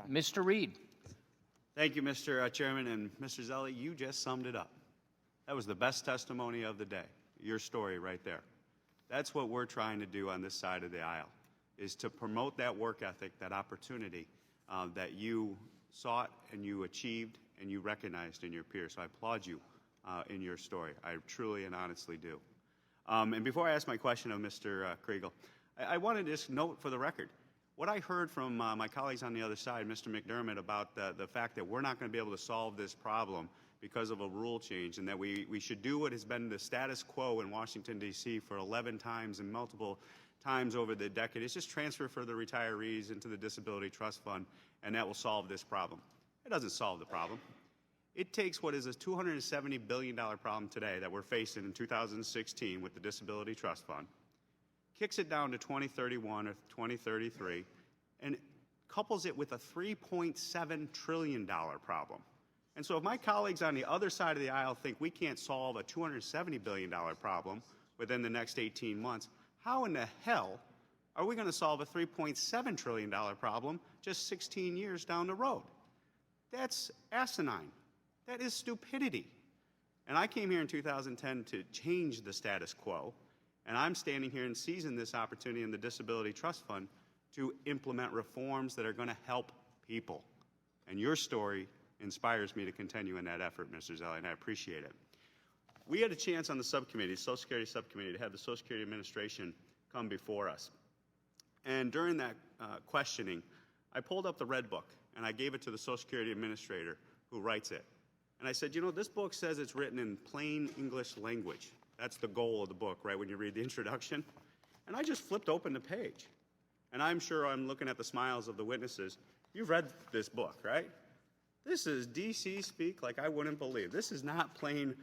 Mr. Reed. Thank you, Mr. Chairman. And Mr. Zelli, you just summed it up. That was the best testimony of the day, your story right there. That's what we're trying to do on this side of the aisle, is to promote that work ethic, that opportunity that you sought and you achieved and you recognized in your peers. So I applaud you in your story. I truly and honestly do. And before I ask my question of Mr. Kriegel, I wanted to just note for the record, what I heard from my colleagues on the other side, Mr. McDermott, about the fact that we're not going to be able to solve this problem because of a rule change, and that we should do what has been the status quo in Washington, D.C. for 11 times and multiple times over the decade, is just transfer for the retirees into the Disability Trust Fund, and that will solve this problem. It doesn't solve the problem. It takes what is a $270 billion problem today that we're facing in 2016 with the Disability Trust Fund, kicks it down to 2031 or 2033, and couples it with a $3.7 trillion problem. And so if my colleagues on the other side of the aisle think we can't solve a $270 billion problem within the next 18 months, how in the hell are we going to solve a $3.7 trillion problem just 16 years down the road? That's asinine. That is stupidity. And I came here in 2010 to change the status quo, and I'm standing here and seizing this opportunity in the Disability Trust Fund to implement reforms that are going to help people. And your story inspires me to continue in that effort, Mr. Zelli, and I appreciate it. We had a chance on the subcommittee, Social Security Subcommittee, to have the Social Security Administration come before us. And during that questioning, I pulled up the Red Book, and I gave it to the Social Security Administrator who writes it. And I said, you know, this book says it's written in plain English language. That's the goal of the book, right, when you read the introduction. And I just flipped open the page. And I'm sure I'm looking at the smiles of the witnesses. You've read this book, right? This is DC speak like I wouldn't believe. This is not plain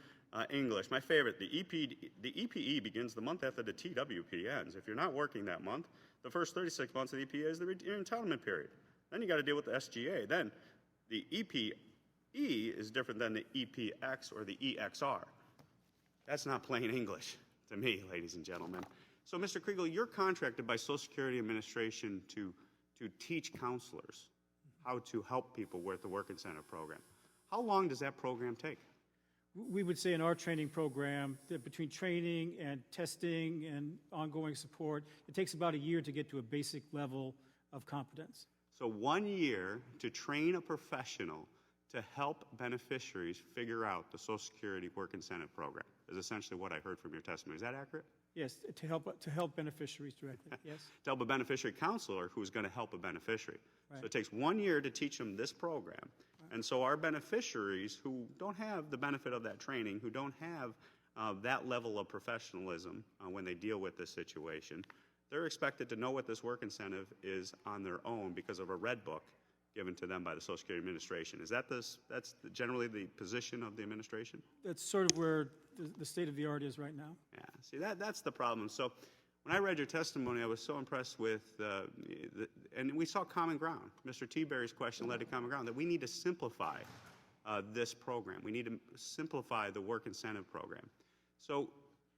English. My favorite, the EPE begins the month after the TWP ends. If you're not working that month, the first 36 months of the EPA is your entitlement period. Then you got to deal with the SGA. Then the EPE is different than the EPX or the EXR. That's not plain English to me, ladies and gentlemen. So, Mr. Kriegel, you're contracted by Social Security Administration to teach counselors how to help people with the Work Incentive Program. How long does that program take? We would say in our training program that between training and testing and ongoing support, it takes about a year to get to a basic level of competence. So 1 year to train a professional to help beneficiaries figure out the Social Security Work Incentive Program is essentially what I heard from your testimony. Is that accurate? Yes, to help beneficiaries directly, yes. To help a beneficiary counselor who's going to help a beneficiary. Right. So it takes 1 year to teach them this program. Right. And so our beneficiaries who don't have the benefit of that training, who don't have that level of professionalism when they deal with this situation, they're expected to know what this work incentive is on their own because of a red book given to them by the Social Security Administration. Is that that's generally the position of the administration? That's sort of where the state of the art is right now. Yeah, see, that's the problem. So when I read your testimony, I was so impressed with, and we saw common ground. Mr. T-Berry's question led to common ground, that we need to simplify this program. We need to simplify the work incentive program. So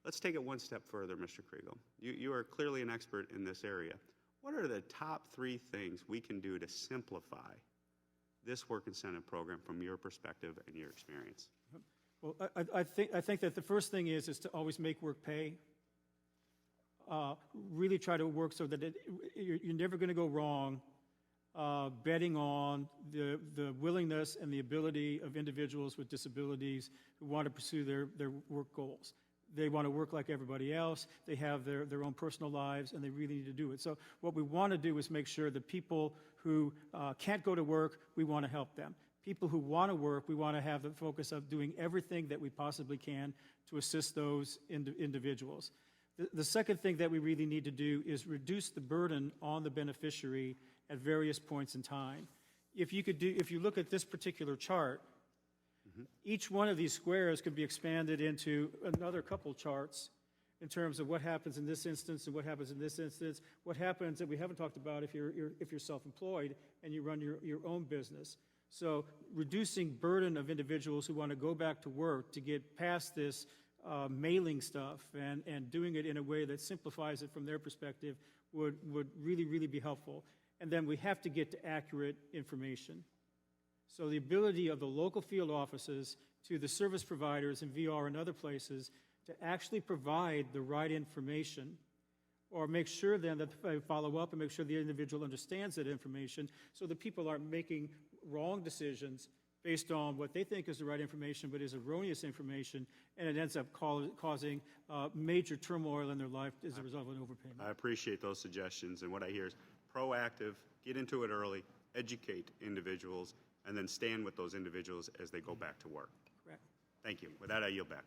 let's take it one step further, Mr. Kriegel. You are clearly an expert in this area. What are the top 3 things we can do to simplify this work incentive program from your perspective and your experience? Well, I think that the first thing is to always make work pay. Really try to work so that you're never going to go wrong betting on the willingness and the ability of individuals with disabilities who want to pursue their work goals. They want to work like everybody else. They have their own personal lives, and they really need to do it. So what we want to do is make sure that people who can't go to work, we want to help them. People who want to work, we want to have the focus of doing everything that we possibly can to assist those individuals. The second thing that we really need to do is reduce the burden on the beneficiary at various points in time. If you look at this particular chart, each one of these squares could be expanded into another couple charts in terms of what happens in this instance and what happens in this instance, what happens that we haven't talked about if you're self-employed and you run your own business. So reducing burden of individuals who want to go back to work to get past this mailing stuff and doing it in a way that simplifies it from their perspective would really, really be helpful. and then we have to get to accurate information. So the ability of the local field offices to the service providers in VR and other places to actually provide the right information, or make sure then that they follow up and make sure the individual understands that information so that people aren't making wrong decisions based on what they think is the right information but is erroneous information, and it ends up causing major turmoil in their life as a result of an overpayment. I appreciate those suggestions, and what I hear is proactive, get into it early, educate individuals, and then stand with those individuals as they go back to work. Correct. Thank you. With that, I yield back.